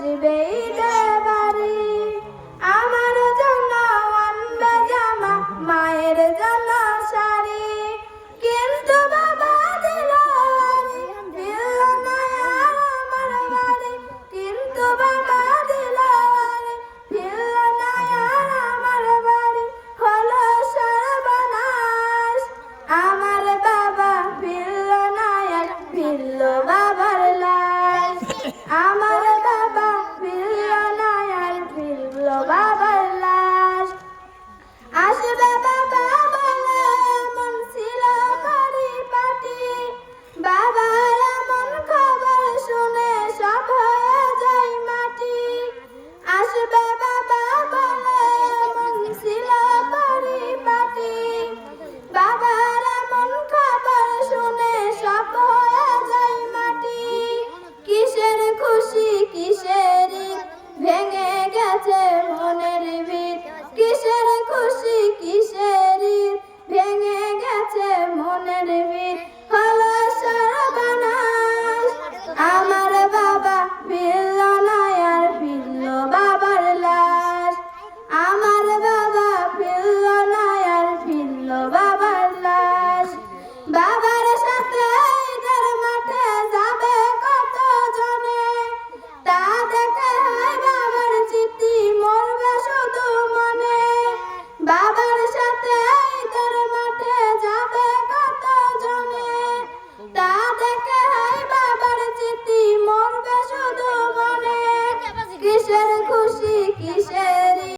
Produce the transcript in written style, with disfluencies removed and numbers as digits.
আসবে ঈদের বাড়ি। আমার জন্য আনবে জামা, মায়ের জন্য শাড়ি, কিন্তু বাবা দিল বাড়ি, দিল না আর আমার বাড়ি, কিন্তু বাবা দিল বাড়ি, দিল না আর আমার বাড়ি। হলো সর্বনাশ, আমার বাবা ফিরল না আর, ফিরল বাবার লাশ। আমার